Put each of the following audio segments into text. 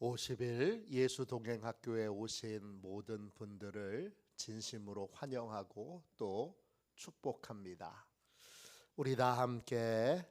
50일 예수동행학교에 오신 모든 분들을 진심으로 환영하고 또 축복합니다. 우리 다 함께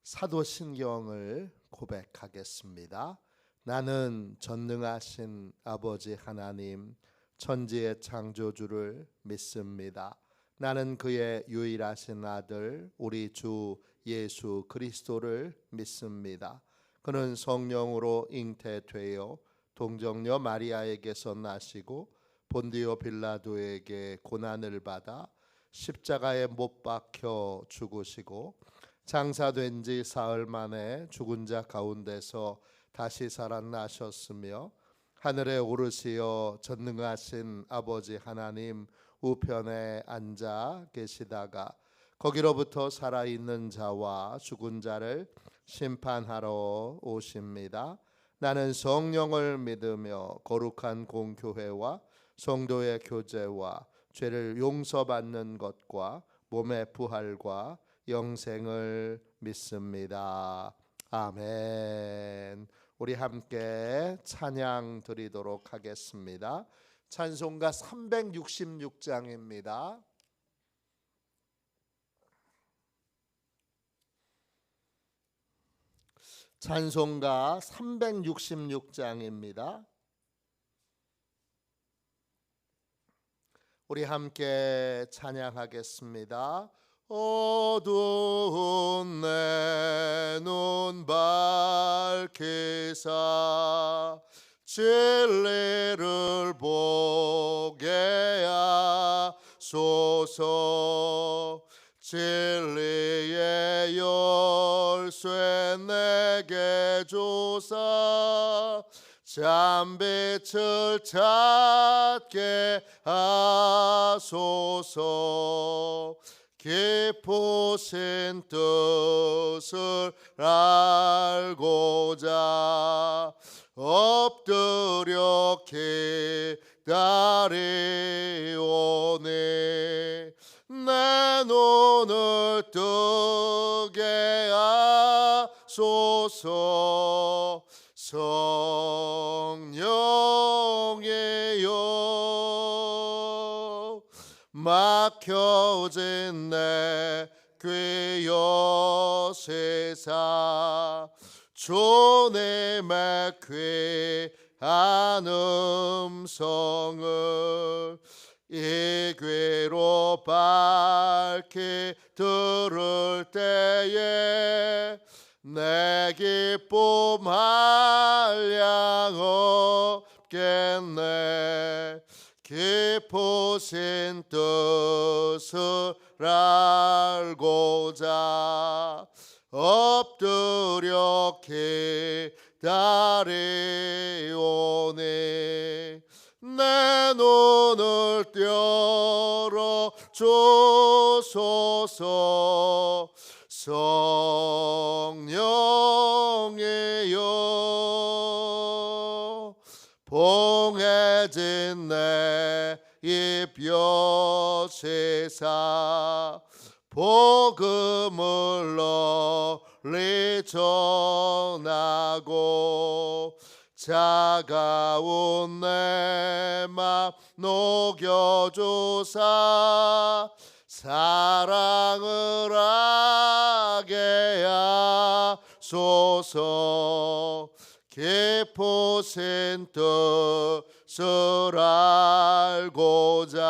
사도신경을 고백하겠습니다. 나는 전능하신 아버지 하나님 천지의 창조주를 믿습니다. 나는 그의 유일하신 아들 우리 주 예수 그리스도를 믿습니다. 그는 성령으로 잉태되어 동정녀 마리아에게서 나시고 본디오 빌라도에게 고난을 받아 십자가에 못 박혀 죽으시고 장사된 지 사흘 만에 죽은 자 가운데서 다시 살아나셨으며 하늘에 오르시어 전능하신 아버지 하나님 우편에 앉아 계시다가 거기로부터 살아있는 자와 죽은 자를 심판하러 오십니다. 나는 성령을 믿으며 거룩한 공교회와 성도의 교제와 죄를 용서받는 것과 몸의 부활과 영생을 믿습니다. 아멘. 우리 함께 찬양 드리도록 하겠습니다. 찬송가 366장입니다. 찬송가 366장입니다. 우리 함께 찬양하겠습니다. 어두운 내 눈 밝히사 진리를 보게 하소서. 진리의 열쇠 내게 주사 잠빛을 찾게 하소서. 깊으신 뜻을 알고자 엎드려 기다리오니 내 눈을 뜨게 하소서. 성령이여 막혀진 내 귀 여시사 주님의 귀한 음성을 이 귀로 밝히 들을 때에 내 기쁨 한량 없겠네. 깊으신 뜻을 알고자 엎드려 기다리오니 내 눈을 띄어러 주소서. 성령이여 봉해진 내 입 여시사 복음을 널리 전하고 차가운 내 맘 녹여주사 사랑을 하게 하소서. 깊으신 뜻을 알고자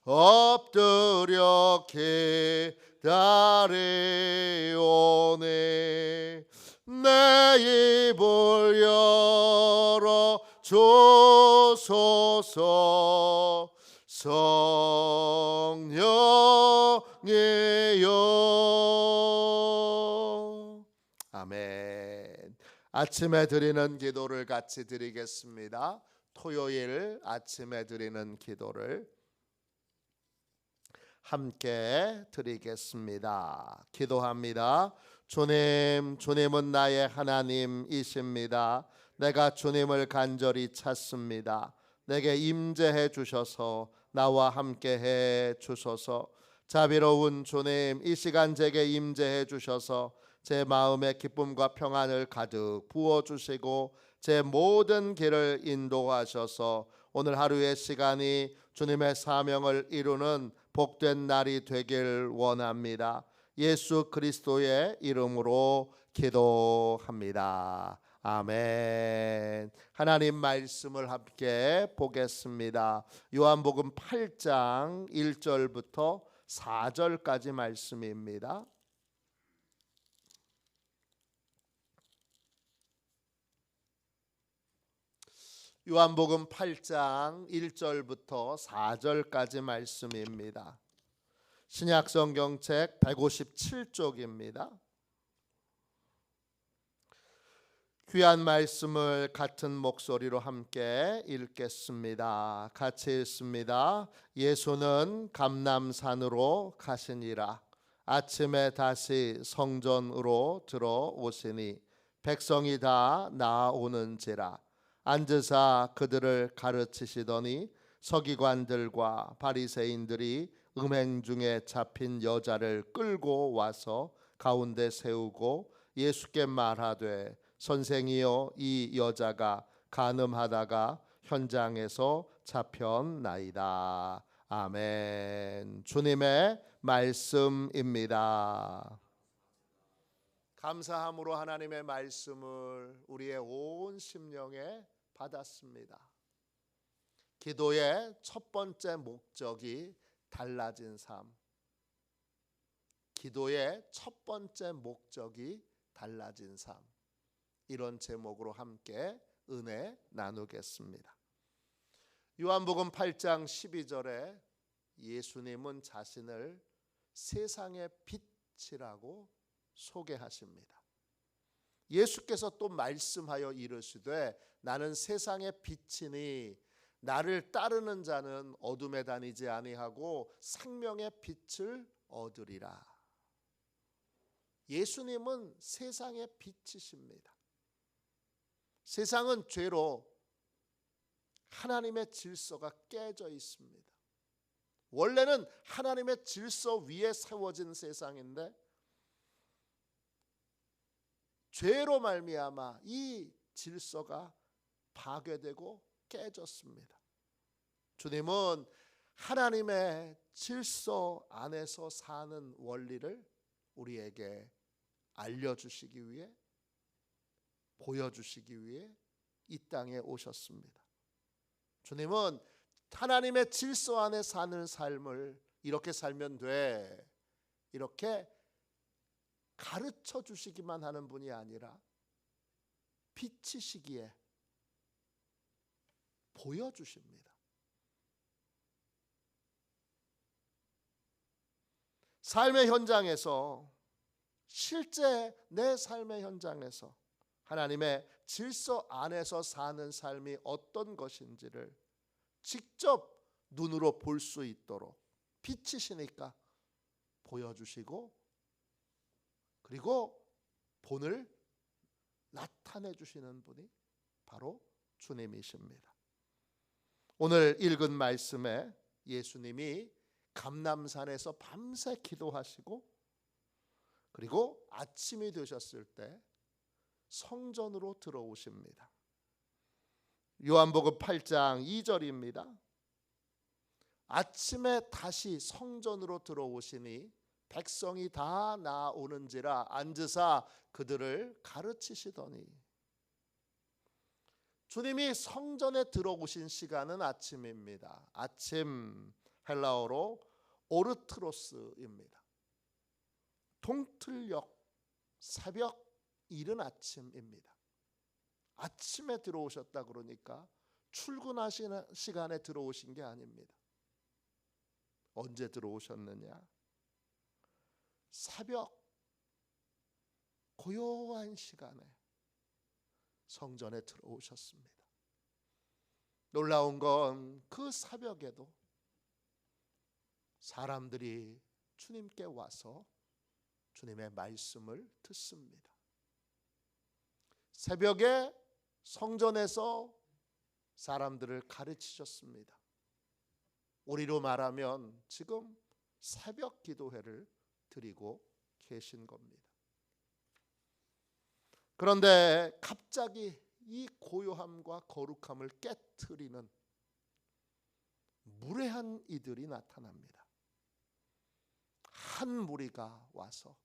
엎드려 기다리오니 내 입을 열어 주소서. 성령이여 아멘. 아침에 드리는 기도를 같이 드리겠습니다. 토요일 아침에 드리는 기도를 함께 드리겠습니다. 기도합니다. 주님은 나의 하나님이십니다. 내가 주님을 간절히 찾습니다. 내게 임재해 주셔서 나와 함께 해 주소서. 자비로운 주님, 이 시간 제게 임재해 주셔서 제 마음에 기쁨과 평안을 가득 부어주시고 제 모든 길을 인도하셔서 오늘 하루의 시간이 주님의 사명을 이루는 복된 날이 되길 원합니다. 예수 그리스도의 이름으로 기도합니다. 아멘. 하나님 말씀을 함께 보겠습니다. 요한복음 8장 1절부터 4절까지 말씀입니다. 요한복음 8장 1절부터 4절까지 말씀입니다. 신약성경책 157쪽입니다. 귀한 말씀을 같은 목소리로 함께 읽겠습니다. 같이 읽습니다. 예수는 감람산으로 가시니라. 아침에 다시 성전으로 들어오시니 백성이 다 나아오는지라. 앉으사 그들을 가르치시더니 서기관들과 바리새인들이 음행 중에 잡힌 여자를 끌고 와서 가운데 세우고 예수께 말하되 선생이여 이 여자가 간음하다가 현장에서 잡혔나이다. 아멘. 주님의 말씀입니다. 감사함으로 하나님의 말씀을 우리의 온 심령에 받았습니다. 기도의 첫 번째 목적이 달라진 삶. 기도의 첫 번째 목적이 달라진 삶. 이런 제목으로 함께 은혜 나누겠습니다. 요한복음 8장 12절에 예수님은 자신을 세상의 빛이라고 소개하십니다. 예수께서 또 말씀하여 이르시되 나는 세상의 빛이니 나를 따르는 자는 어둠에 다니지 아니하고 생명의 빛을 얻으리라. 예수님은 세상의 빛이십니다. 세상은 죄로 하나님의 질서가 깨져 있습니다. 원래는 하나님의 질서 위에 세워진 세상인데 죄로 말미암아 이 질서가 파괴되고 깨졌습니다. 주님은 하나님의 질서 안에서 사는 원리를 우리에게 알려주시기 위해, 보여주시기 위해 이 땅에 오셨습니다. 주님은 하나님의 질서 안에 사는 삶을 이렇게 살면 돼, 이렇게 가르쳐 주시기만 하는 분이 아니라 빛이시기에 보여주십니다. 삶의 현장에서, 실제 내 삶의 현장에서 하나님의 질서 안에서 사는 삶이 어떤 것인지를 직접 눈으로 볼 수 있도록 빛이시니까 보여주시고, 그리고 본을 나타내 주시는 분이 바로 주님이십니다. 오늘 읽은 말씀에 예수님이 감람산에서 밤새 기도하시고, 그리고 아침이 되셨을 때 성전으로 들어오십니다. 요한복음 8장 2절입니다. 아침에 다시 성전으로 들어오시니 백성이 다 나오는지라 앉으사 그들을 가르치시더니. 주님이 성전에 들어오신 시간은 아침입니다. 아침, 헬라어로 오르트로스입니다. 동틀역, 새벽, 이른 아침입니다. 아침에 들어오셨다 그러니까 출근하시는 시간에 들어오신 게 아닙니다. 언제 들어오셨느냐? 새벽, 고요한 시간에 성전에 들어오셨습니다. 놀라운 건 그 새벽에도 사람들이 주님께 와서 주님의 말씀을 듣습니다. 새벽에 성전에서 사람들을 가르치셨습니다. 우리로 말하면 지금 새벽 기도회를 드리고 계신 겁니다. 그런데 갑자기 이 고요함과 거룩함을 깨트리는 무례한 이들이 나타납니다. 한 무리가 와서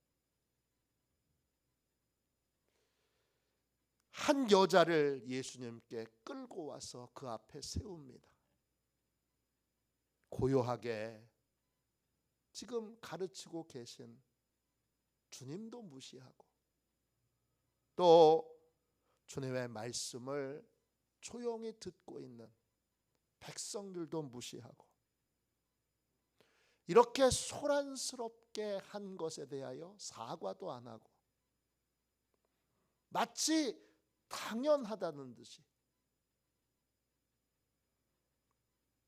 한 여자를 예수님께 끌고 와서 그 앞에 세웁니다. 고요하게 지금 가르치고 계신 주님도 무시하고 또 주님의 말씀을 조용히 듣고 있는 백성들도 무시하고 이렇게 소란스럽게 한 것에 대하여 사과도 안 하고 마치 당연하다는 듯이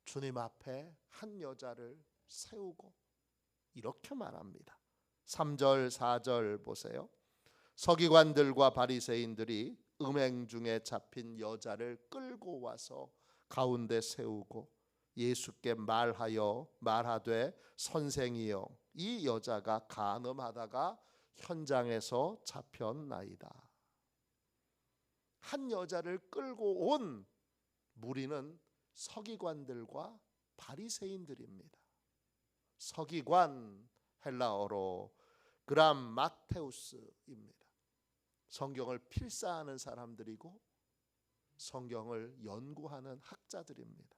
주님 앞에 한 여자를 세우고 이렇게 말합니다. 3절 4절 보세요. 서기관들과 바리새인들이 음행 중에 잡힌 여자를 끌고 와서 가운데 세우고 예수께 말하되 선생이여 이 여자가 간음하다가 현장에서 잡혔나이다. 한 여자를 끌고 온 무리는 서기관들과 바리새인들입니다. 서기관 헬라어로 그람마테우스입니다. 성경을 필사하는 사람들이고 성경을 연구하는 학자들입니다.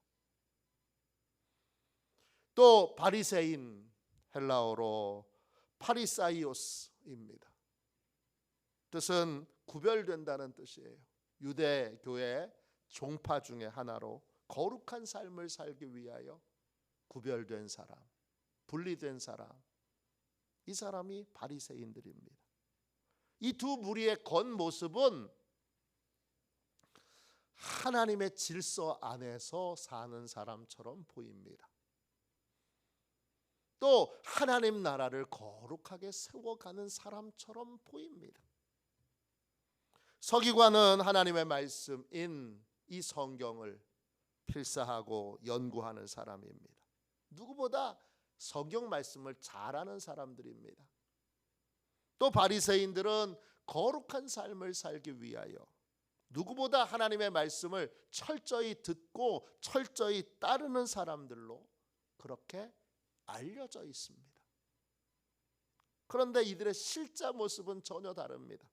또 바리새인 헬라어로 파리사이오스입니다. 뜻은 구별된다는 뜻이에요. 유대교의 종파 중에 하나로 거룩한 삶을 살기 위하여 구별된 사람, 분리된 사람, 이 사람이 바리새인들입니다. 이 두 무리의 겉모습은 하나님의 질서 안에서 사는 사람처럼 보입니다. 또 하나님 나라를 거룩하게 세워가는 사람처럼 보입니다. 서기관은 하나님의 말씀인 이 성경을 필사하고 연구하는 사람입니다. 누구보다 성경 말씀을 잘 아는 사람들입니다. 또 바리새인들은 거룩한 삶을 살기 위하여 누구보다 하나님의 말씀을 철저히 듣고 철저히 따르는 사람들로 그렇게 알려져 있습니다. 그런데 이들의 실제 모습은 전혀 다릅니다.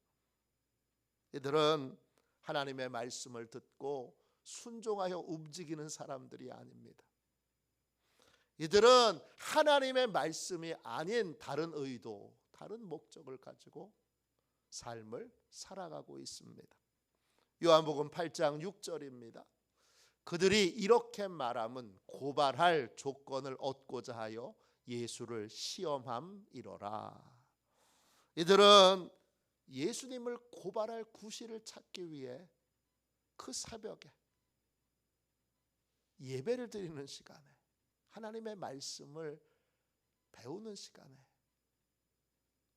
이들은 하나님의 말씀을 듣고 순종하여 움직이는 사람들이 아닙니다. 이들은 하나님의 말씀이 아닌 다른 의도, 다른 목적을 가지고 삶을 살아가고 있습니다. 요한복음 8장 6절입니다. 그들이 이렇게 말함은 고발할 조건을 얻고자 하여 예수를 시험함이로라. 이들은 예수님을 고발할 구실을 찾기 위해 그 새벽에 예배를 드리는 시간에 하나님의 말씀을 배우는 시간에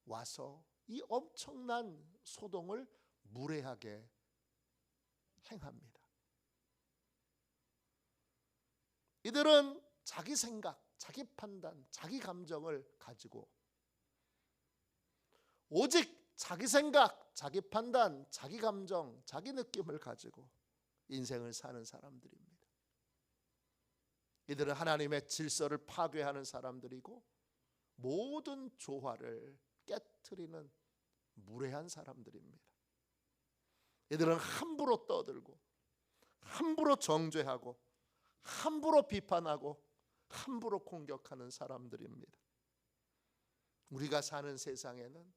와서 이 엄청난 소동을 무례하게 행합니다. 이들은 자기 생각, 자기 판단, 자기 감정을 가지고 오직 자기 생각, 자기 판단, 자기 감정, 자기 느낌을 가지고 인생을 사는 사람들입니다. 이들은 하나님의 질서를 파괴하는 사람들이고 모든 조화를 깨트리는 무례한 사람들입니다. 이들은 함부로 떠들고 함부로 정죄하고 함부로 비판하고 함부로 공격하는 사람들입니다. 우리가 사는 세상에는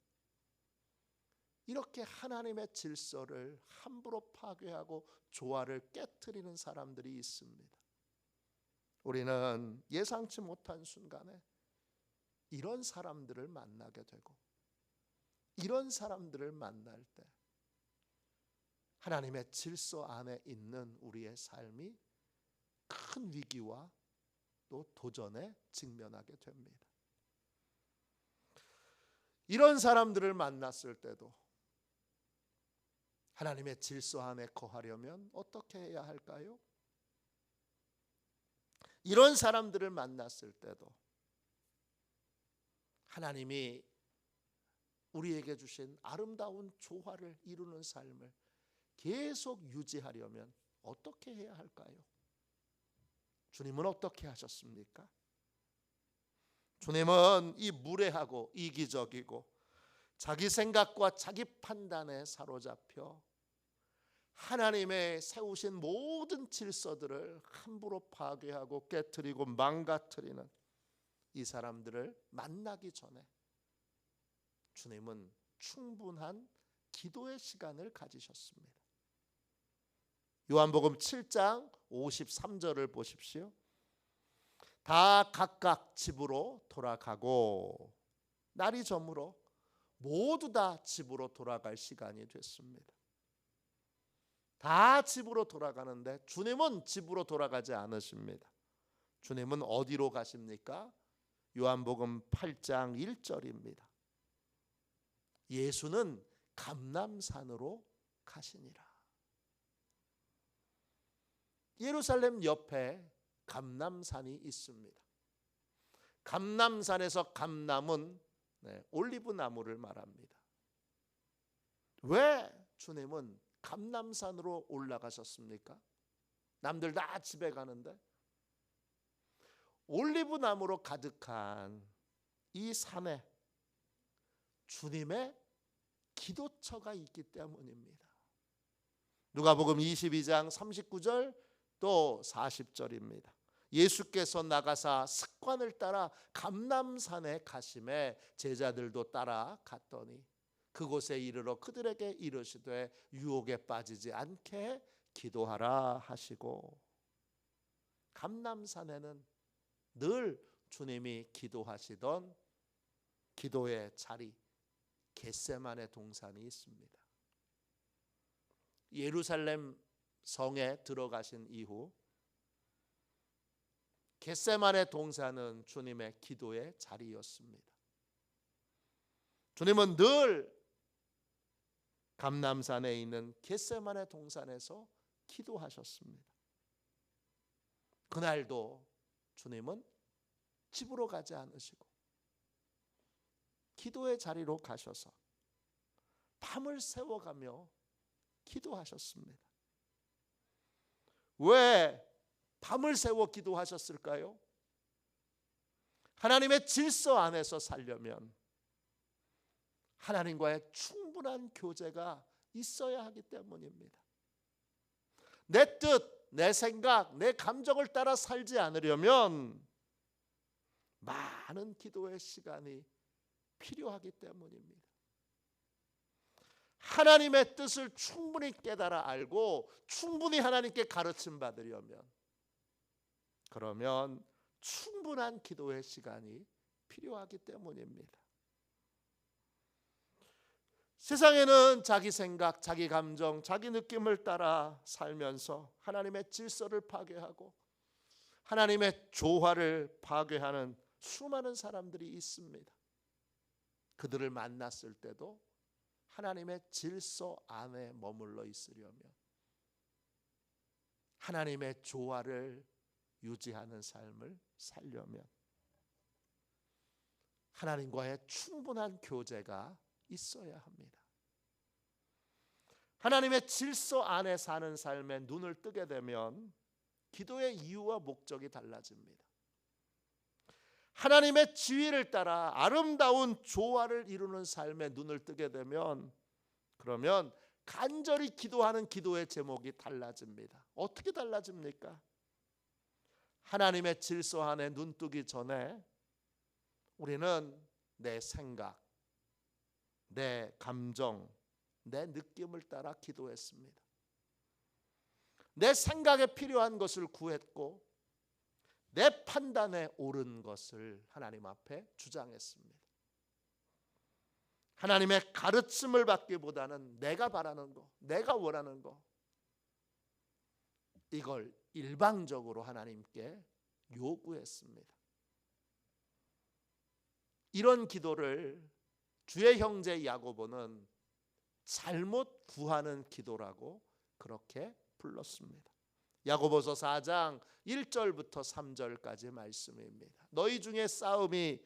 이렇게 하나님의 질서를 함부로 파괴하고 조화를 깨트리는 사람들이 있습니다. 우리는 예상치 못한 순간에 이런 사람들을 만나게 되고 이런 사람들을 만날 때 하나님의 질서 안에 있는 우리의 삶이 큰 위기와 또 도전에 직면하게 됩니다. 이런 사람들을 만났을 때도 하나님의 질서 안에 거하려면 어떻게 해야 할까요? 이런 사람들을 만났을 때도 하나님이 우리에게 주신 아름다운 조화를 이루는 삶을 계속 유지하려면 어떻게 해야 할까요? 주님은 어떻게 하셨습니까? 주님은 이 무례하고 이기적이고 자기 생각과 자기 판단에 사로잡혀 하나님의 세우신 모든 질서들을 함부로 파괴하고 깨트리고 망가뜨리는 이 사람들을 만나기 전에 주님은 충분한 기도의 시간을 가지셨습니다. 요한복음 7장 53절을 보십시오. 다 각각 집으로 돌아가고 날이 저물어 모두 다 집으로 돌아갈 시간이 됐습니다. 다 집으로 돌아가는데 주님은 집으로 돌아가지 않으십니다. 주님은 어디로 가십니까? 요한복음 8장 1절입니다. 예수는 감람산으로 가시니라. 예루살렘 옆에 감람산이 있습니다. 감람산에서 감람은 올리브 나무를 말합니다. 왜 주님은 감람산으로 올라가셨습니까? 남들 다 집에 가는데 올리브 나무로 가득한 이 산에 주님의 기도처가 있기 때문입니다. 누가복음 22장 39절 또 40절입니다. 예수께서 나가사 습관을 따라 감람산에 가심에 제자들도 따라 갔더니 그곳에 이르러 그들에게 이르시되 유혹에 빠지지 않게 기도하라 하시고, 감람산에는 늘 주님이 기도하시던 기도의 자리 겟세마네 동산이 있습니다. 예루살렘 성에 들어가신 이후 겟세마네 동산은 주님의 기도의 자리였습니다. 주님은 늘 감람산에 있는 겟세마네 동산에서 기도하셨습니다. 그날도 주님은 집으로 가지 않으시고 기도의 자리로 가셔서 밤을 새워가며 기도하셨습니다. 왜 밤을 새워 기도하셨을까요? 하나님의 질서 안에서 살려면 하나님과의 충분한 교제가 있어야 하기 때문입니다. 내 뜻, 내 생각, 내 감정을 따라 살지 않으려면 많은 기도의 시간이 필요하기 때문입니다. 하나님의 뜻을 충분히 깨달아 알고 충분히 하나님께 가르침 받으려면, 그러면 충분한 기도의 시간이 필요하기 때문입니다. 세상에는 자기 생각, 자기 감정, 자기 느낌을 따라 살면서 하나님의 질서를 파괴하고 하나님의 조화를 파괴하는 수많은 사람들이 있습니다. 그들을 만났을 때도 하나님의 질서 안에 머물러 있으려면, 하나님의 조화를 유지하는 삶을 살려면 하나님과의 충분한 교제가 있어야 합니다. 하나님의 질서 안에 사는 삶에 눈을 뜨게 되면 기도의 이유와 목적이 달라집니다. 하나님의 지위를 따라 아름다운 조화를 이루는 삶에 눈을 뜨게 되면, 그러면 간절히 기도하는 기도의 제목이 달라집니다. 어떻게 달라집니까? 하나님의 질서 안에 눈 뜨기 전에 우리는 내 생각, 내 감정, 내 느낌을 따라 기도했습니다. 내 생각에 필요한 것을 구했고 내 판단에 옳은 것을 하나님 앞에 주장했습니다. 하나님의 가르침을 받기보다는 내가 바라는 거, 내가 원하는 거, 이걸 일방적으로 하나님께 요구했습니다. 이런 기도를 주의 형제 야고보는 잘못 구하는 기도라고 그렇게 불렀습니다. 야고보서 4장 1절부터 3절까지 말씀입니다. 너희 중에 싸움이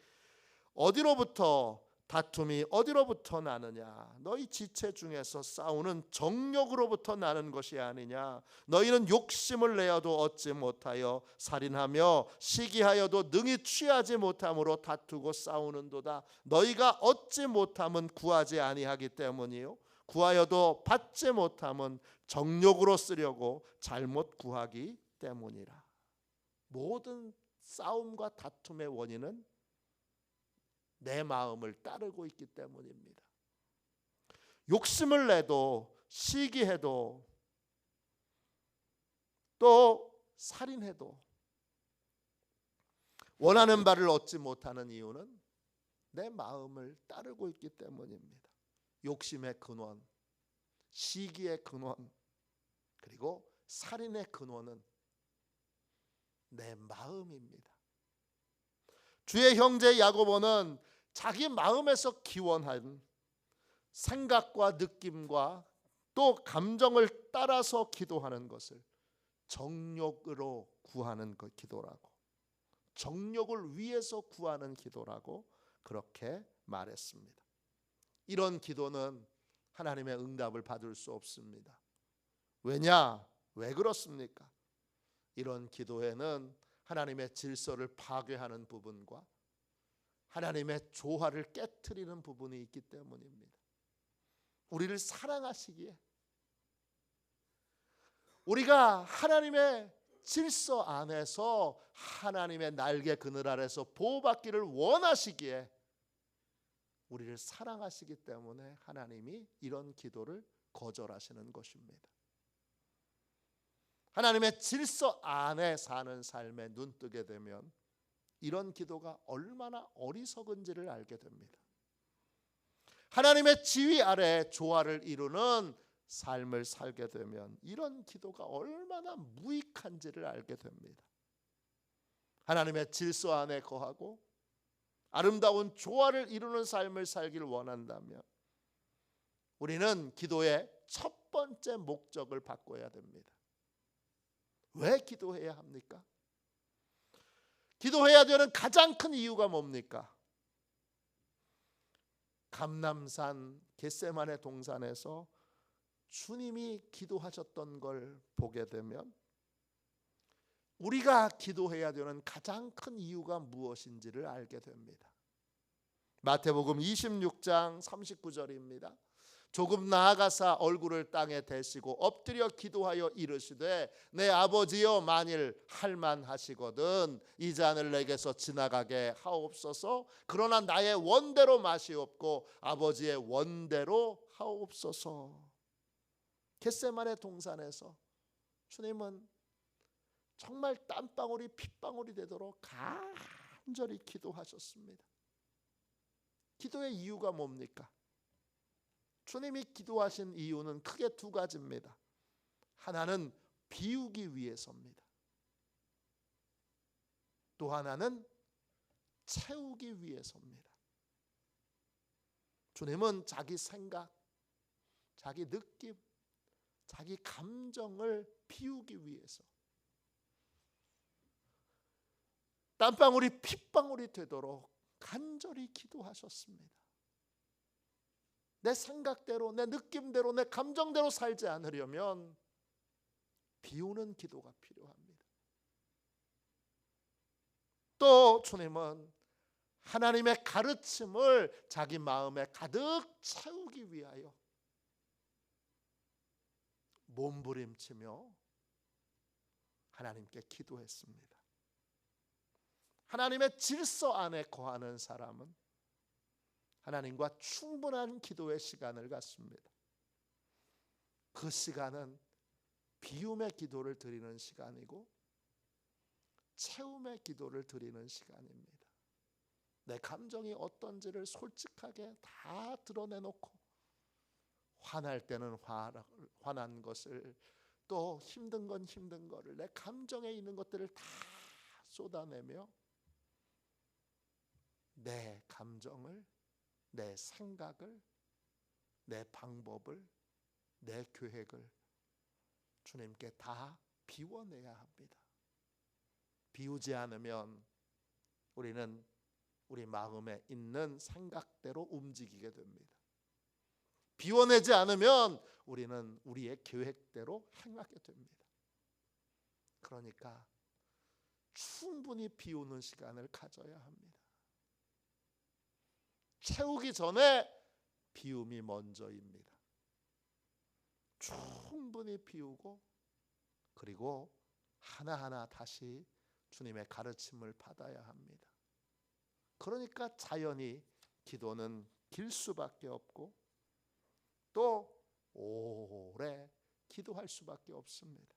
어디로부터 다툼이 어디로부터 나느냐? 너희 지체 중에서 싸우는 정욕으로부터 나는 것이 아니냐? 너희는 욕심을 내어도 얻지 못하여 살인하며 시기하여도 능히 취하지 못함으로 다투고 싸우는도다. 너희가 얻지 못함은 구하지 아니하기 때문이요 구하여도 받지 못함은 정욕으로 쓰려고 잘못 구하기 때문이라. 모든 싸움과 다툼의 원인은 내 마음을 따르고 있기 때문입니다. 욕심을 내도 시기해도 또 살인해도 원하는 바를 얻지 못하는 이유는 내 마음을 따르고 있기 때문입니다. 욕심의 근원, 시기의 근원, 그리고 살인의 근원은 내 마음입니다. 주의 형제 야고보는 자기 마음에서 기원한 생각과 느낌과 또 감정을 따라서 기도하는 것을 정욕으로 구하는 그 기도라고, 정욕을 위해서 구하는 기도라고 그렇게 말했습니다. 이런 기도는 하나님의 응답을 받을 수 없습니다. 왜냐? 왜 그렇습니까? 이런 기도에는 하나님의 질서를 파괴하는 부분과 하나님의 조화를 깨트리는 부분이 있기 때문입니다. 우리를 사랑하시기에, 우리가 하나님의 질서 안에서 하나님의 날개 그늘 아래서 보호받기를 원하시기에, 우리를 사랑하시기 때문에 하나님이 이런 기도를 거절하시는 것입니다. 하나님의 질서 안에 사는 삶에 눈뜨게 되면 이런 기도가 얼마나 어리석은지를 알게 됩니다. 하나님의 지위 아래 조화를 이루는 삶을 살게 되면 이런 기도가 얼마나 무익한지를 알게 됩니다. 하나님의 질서 안에 거하고 아름다운 조화를 이루는 삶을 살기를 원한다면 우리는 기도의 첫 번째 목적을 바꿔야 됩니다. 왜 기도해야 합니까? 기도해야 되는 가장 큰 이유가 뭡니까? 감람산 겟세마네 동산에서 주님이 기도하셨던 걸 보게 되면 우리가 기도해야 되는 가장 큰 이유가 무엇인지를 알게 됩니다. 마태복음 26장 39절입니다. 조금 나아가사 얼굴을 땅에 대시고 엎드려 기도하여 이르시되 내 아버지여 만일 할만하시거든 이 잔을 내게서 지나가게 하옵소서. 그러나 나의 원대로 마시옵고 아버지의 원대로 하옵소서. 겟세마네 동산에서 주님은 정말 땀방울이 핏방울이 되도록 간절히 기도하셨습니다. 기도의 이유가 뭡니까? 주님이 기도하신 이유는 크게 두 가지입니다. 하나는 비우기 위해서입니다. 또 하나는 채우기 위해서입니다. 주님은 자기 생각, 자기 느낌, 자기 감정을 비우기 위해서 땀방울이 핏방울이 되도록 간절히 기도하셨습니다. 내 생각대로, 내 느낌대로, 내 감정대로 살지 않으려면 비우는 기도가 필요합니다. 또 주님은 하나님의 가르침을 자기 마음에 가득 채우기 위하여 몸부림치며 하나님께 기도했습니다. 하나님의 질서 안에 거하는 사람은 하나님과 충분한 기도의 시간을 갖습니다. 그 시간은 비움의 기도를 드리는 시간이고 채움의 기도를 드리는 시간입니다. 내 감정이 어떤지를 솔직하게 다 드러내놓고 화날 때는 화난 것을, 또 힘든 건 힘든 거를, 내 감정에 있는 것들을 다 쏟아내며 내 감정을, 내 생각을, 내 방법을, 내 계획을 주님께 다 비워내야 합니다. 비우지 않으면 우리는 우리 마음에 있는 생각대로 움직이게 됩니다. 비워내지 않으면 우리는 우리의 계획대로 행하게 됩니다. 그러니까 충분히 비우는 시간을 가져야 합니다. 채우기 전에 비움이 먼저입니다. 충분히 비우고 그리고 하나하나 다시 주님의 가르침을 받아야 합니다. 그러니까 자연히 기도는 길 수밖에 없고 또 오래 기도할 수밖에 없습니다.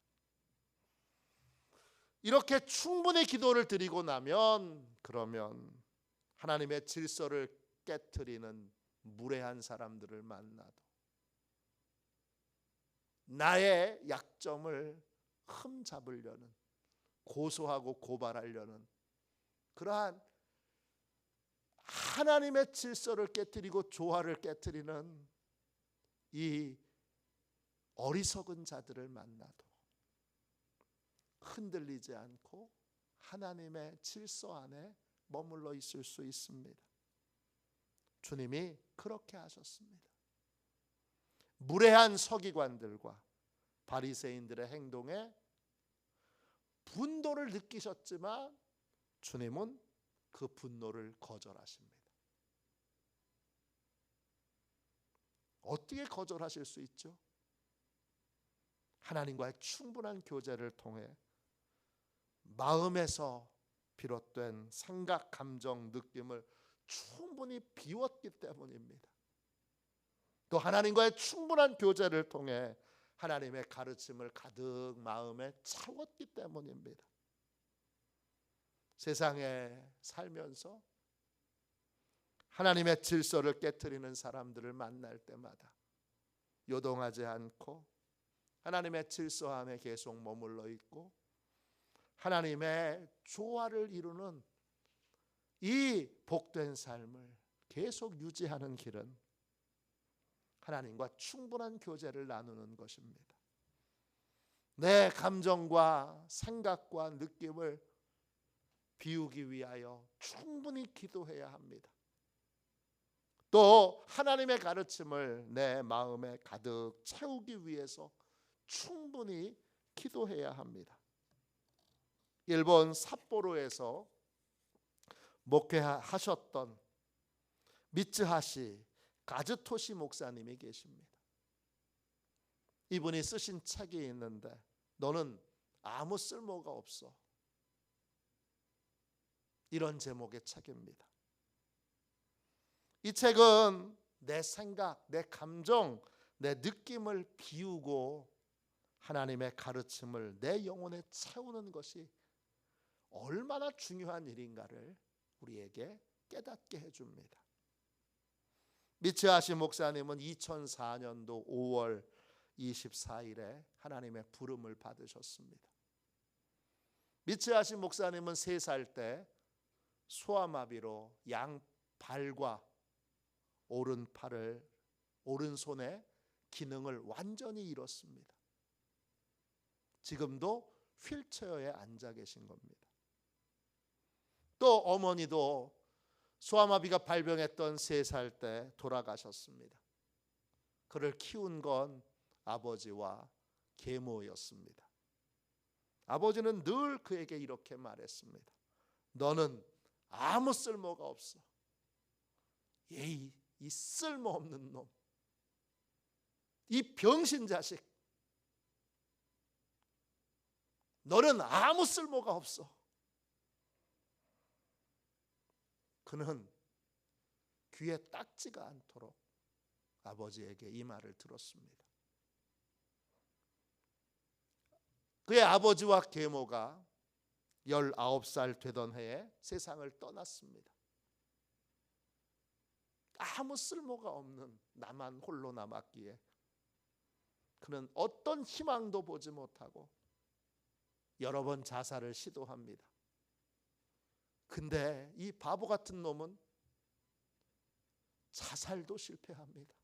이렇게 충분히 기도를 드리고 나면 그러면 하나님의 질서를 깨트리는 무례한 사람들을 만나도 나의 약점을 흠잡으려는, 고소하고 고발하려는 그러한 하나님의 질서를 깨트리고 조화를 깨트리는 이 어리석은 자들을 만나도 흔들리지 않고 하나님의 질서 안에 머물러 있을 수 있습니다. 주님이 그렇게 하셨습니다. 무례한 서기관들과 바리새인들의 행동에 분노를 느끼셨지만 주님은 그 분노를 거절하십니다. 어떻게 거절하실 수 있죠? 하나님과의 충분한 교제를 통해 마음에서 비롯된 생각, 감정, 느낌을 충분히 비웠기 때문입니다. 또 하나님과의 충분한 교제를 통해 하나님의 가르침을 가득 마음에 채웠기 때문입니다. 세상에 살면서 하나님의 질서를 깨트리는 사람들을 만날 때마다 요동하지 않고 하나님의 질서 안에 계속 머물러 있고 하나님의 조화를 이루는 이 복된 삶을 계속 유지하는 길은 하나님과 충분한 교제를 나누는 것입니다. 내 감정과 생각과 느낌을 비우기 위하여 충분히 기도해야 합니다. 또 하나님의 가르침을 내 마음에 가득 채우기 위해서 충분히 기도해야 합니다. 일본 삿포로에서 목회하셨던 미츠하시 가즈토시 목사님이 계십니다. 이분이 쓰신 책이 있는데 너는 아무 쓸모가 없어, 이런 제목의 책입니다. 이 책은 내 생각, 내 감정, 내 느낌을 비우고 하나님의 가르침을 내 영혼에 채우는 것이 얼마나 중요한 일인가를 우리에게 깨닫게 해줍니다. 미츠하시 목사님은 2004년도 5월 24일에 하나님의 부름을 받으셨습니다. 미츠하시 목사님은 3살 때 소아마비로 양발과 오른손의 기능을 완전히 잃었습니다. 지금도 휠체어에 앉아 계신 겁니다. 또 어머니도 소아마비가 발병했던 3살 때 돌아가셨습니다. 그를 키운 건 아버지와 계모였습니다. 아버지는 늘 그에게 이렇게 말했습니다. 너는 아무 쓸모가 없어. 이 쓸모없는 놈, 이 병신 자식, 너는 아무 쓸모가 없어. 그는 귀에 딱지가 않도록 아버지에게 이 말을 들었습니다. 그의 아버지와 계모가 19살 되던 해에 세상을 떠났습니다. 아무 쓸모가 없는 나만 홀로 남았기에 그는 어떤 희망도 보지 못하고 여러 번 자살을 시도합니다. 근데 이 바보 같은 놈은 자살도 실패합니다.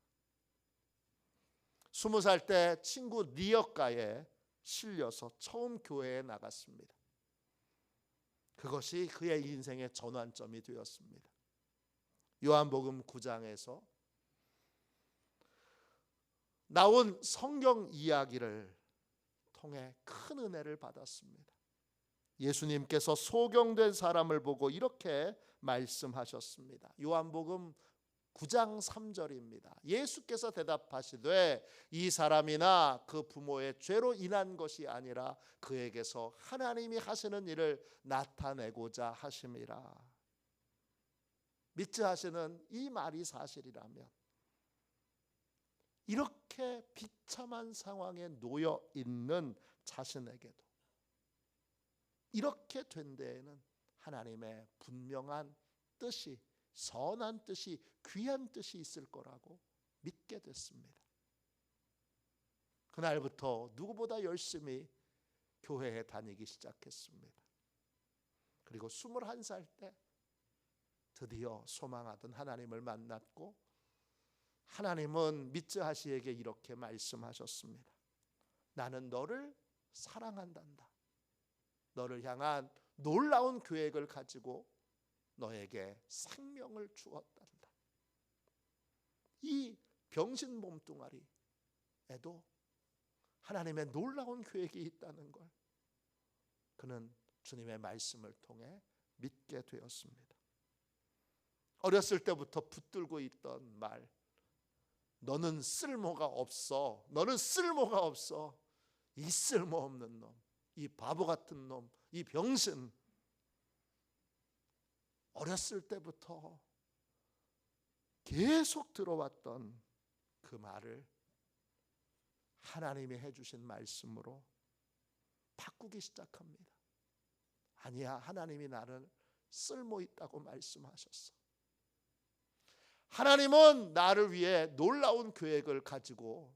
20살 때 친구 리어가에 실려서 처음 교회에 나갔습니다. 그것이 그의 인생의 전환점이 되었습니다. 요한복음 9장에서 나온 성경 이야기를 통해 큰 은혜를 받았습니다. 예수님께서 소경된 사람을 보고 이렇게 말씀하셨습니다. 요한복음 9장 3절입니다. 예수께서 대답하시되 이 사람이나 그 부모의 죄로 인한 것이 아니라 그에게서 하나님이 하시는 일을 나타내고자 하심이라. 믿지 하시는 이 말이 사실이라면 이렇게 비참한 상황에 놓여 있는 자신에게도 이렇게 된 데에는 하나님의 분명한 뜻이, 선한 뜻이, 귀한 뜻이 있을 거라고 믿게 됐습니다. 그날부터 누구보다 열심히 교회에 다니기 시작했습니다. 그리고 21살 때 드디어 소망하던 하나님을 만났고, 하나님은 미츠하시에게 이렇게 말씀하셨습니다. 나는 너를 사랑한단다. 너를 향한 놀라운 계획을 가지고 너에게 생명을 주었단다. 이 병신 몸뚱아리에도 하나님의 놀라운 계획이 있다는 걸 그는 주님의 말씀을 통해 믿게 되었습니다. 어렸을 때부터 붙들고 있던 말, 너는 쓸모가 없어. 너는 쓸모가 없어. 이 쓸모없는 놈, 이 바보 같은 놈, 이 병신. 어렸을 때부터 계속 들어왔던 그 말을 하나님이 해주신 말씀으로 바꾸기 시작합니다. 아니야, 하나님이 나를 쓸모 있다고 말씀하셨어. 하나님은 나를 위해 놀라운 계획을 가지고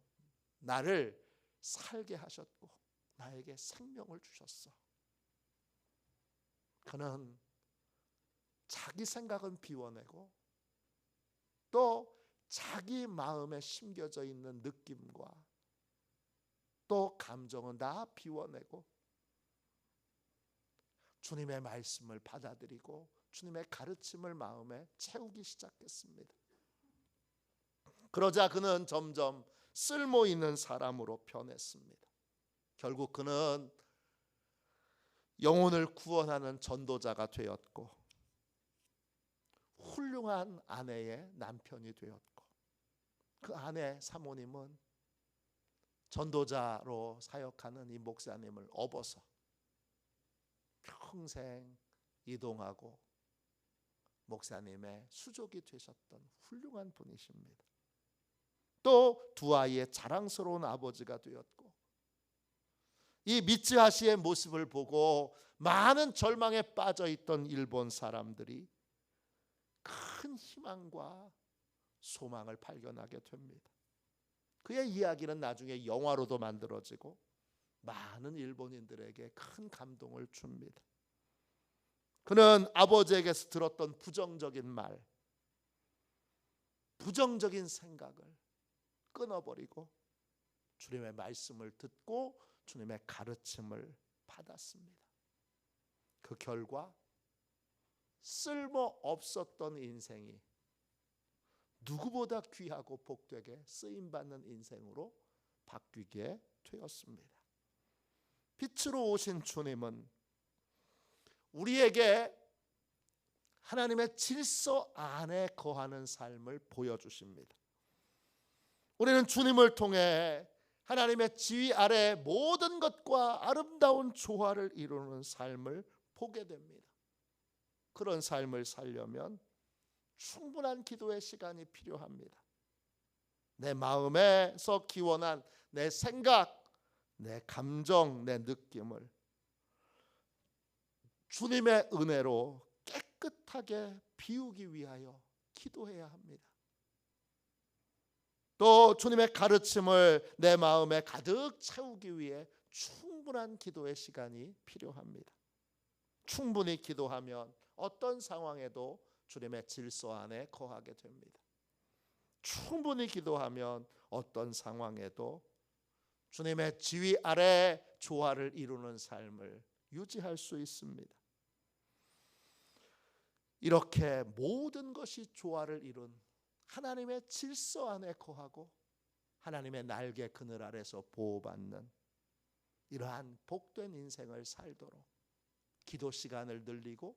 나를 살게 하셨고 나에게 생명을 주셨어. 그는 자기 생각은 비워내고 또 자기 마음에 심겨져 있는 느낌과 또 감정은 다 비워내고 주님의 말씀을 받아들이고 주님의 가르침을 마음에 채우기 시작했습니다. 그러자 그는 점점 쓸모 있는 사람으로 변했습니다. 결국 그는 영혼을 구원하는 전도자가 되었고 훌륭한 아내의 남편이 되었고, 그 아내 사모님은 전도자로 사역하는 이 목사님을 업어서 평생 이동하고 목사님의 수족이 되셨던 훌륭한 분이십니다. 또 두 아이의 자랑스러운 아버지가 되었고, 이 미츠하시의 모습을 보고 많은 절망에 빠져 있던 일본 사람들이 큰 희망과 소망을 발견하게 됩니다. 그의 이야기는 나중에 영화로도 만들어지고 많은 일본인들에게 큰 감동을 줍니다. 그는 아버지에게서 들었던 부정적인 말, 부정적인 생각을 끊어버리고 주님의 말씀을 듣고 주님의 가르침을 받았습니다. 그 결과 쓸모없었던 인생이 누구보다 귀하고 복되게 쓰임받는 인생으로 바뀌게 되었습니다. 빛으로 오신 주님은 우리에게 하나님의 질서 안에 거하는 삶을 보여주십니다. 우리는 주님을 통해 하나님의 지위 아래 모든 것과 아름다운 조화를 이루는 삶을 보게 됩니다. 그런 삶을 살려면 충분한 기도의 시간이 필요합니다. 내 마음에서 기원한 내 생각, 내 감정, 내 느낌을 주님의 은혜로 깨끗하게 비우기 위하여 기도해야 합니다. 또 주님의 가르침을 내 마음에 가득 채우기 위해 충분한 기도의 시간이 필요합니다. 충분히 기도하면 어떤 상황에도 주님의 질서 안에 거하게 됩니다. 충분히 기도하면 어떤 상황에도 주님의 지위 아래 조화를 이루는 삶을 유지할 수 있습니다. 이렇게 모든 것이 조화를 이룬 하나님의 질서 안에 거하고 하나님의 날개 그늘 아래서 보호받는 이러한 복된 인생을 살도록 기도 시간을 늘리고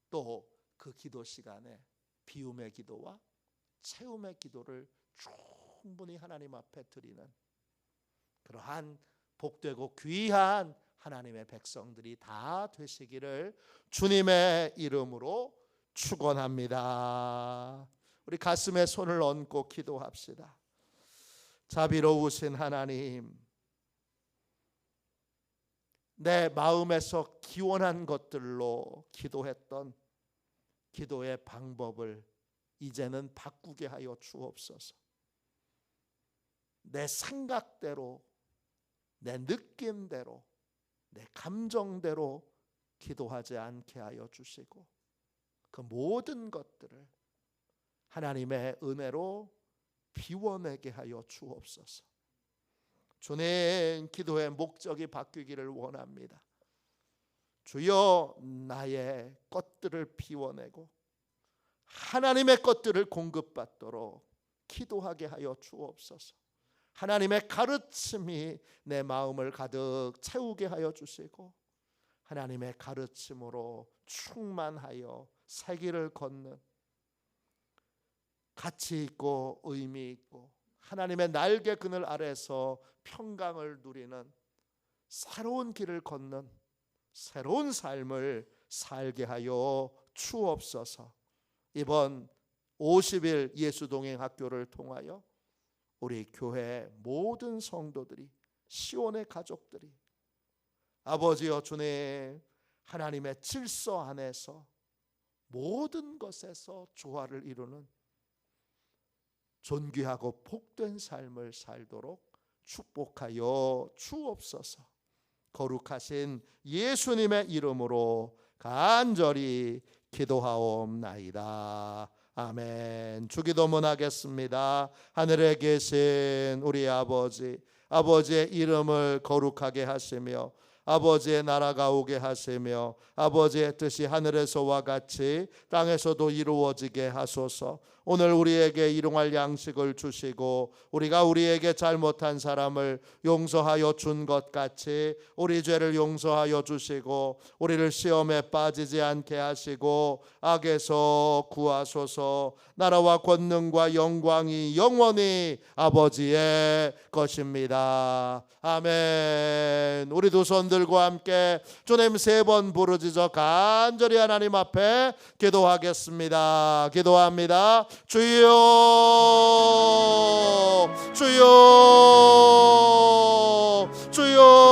또 그 기도 시간에 비움의 기도와 채움의 기도를 충분히 하나님 앞에 드리는 그러한 복되고 귀한 하나님의 백성들이 다 되시기를 주님의 이름으로 축원합니다. 우리 가슴에 손을 얹고 기도합시다. 자비로우신 하나님, 내 마음에서 기원한 것들로 기도했던 기도의 방법을 이제는 바꾸게 하여 주옵소서. 내 생각대로, 내 느낌대로, 내 감정대로 기도하지 않게 하여 주시고 그 모든 것들을 하나님의 은혜로 비워내게 하여 주옵소서. 주님, 기도의 목적이 바뀌기를 원합니다. 주여, 나의 것들을 비워내고 하나님의 것들을 공급받도록 기도하게 하여 주옵소서. 하나님의 가르침이 내 마음을 가득 채우게 하여 주시고 하나님의 가르침으로 충만하여 새 길을 걷는 가치 있고 의미 있고 하나님의 날개 그늘 아래서 평강을 누리는 새로운 길을 걷는 새로운 삶을 살게 하여 주옵소서. 이번 50일 예수동행학교를 통하여 우리 교회 모든 성도들이, 시온의 가족들이 아버지여 주님, 하나님의 질서 안에서 모든 것에서 조화를 이루는 존귀하고 복된 삶을 살도록 축복하여 주옵소서. 거룩하신 예수님의 이름으로 간절히 기도하옵나이다. 아멘. 주기도문 하겠습니다. 하늘에 계신 우리 아버지, 아버지의 이름을 거룩하게 하시며 아버지의 나라가 오게 하시며 아버지의 뜻이 하늘에서와 같이 땅에서도 이루어지게 하소서. 오늘 우리에게 일용할 양식을 주시고 우리가 우리에게 잘못한 사람을 용서하여 준 것 같이 우리 죄를 용서하여 주시고 우리를 시험에 빠지지 않게 하시고 악에서 구하소서. 나라와 권능과 영광이 영원히 아버지의 것입니다. 아멘. 우리 두 손 들고 함께 주님 3번 부르짖어 간절히 하나님 앞에 기도하겠습니다. 기도합니다. 주여, 주여, 주여.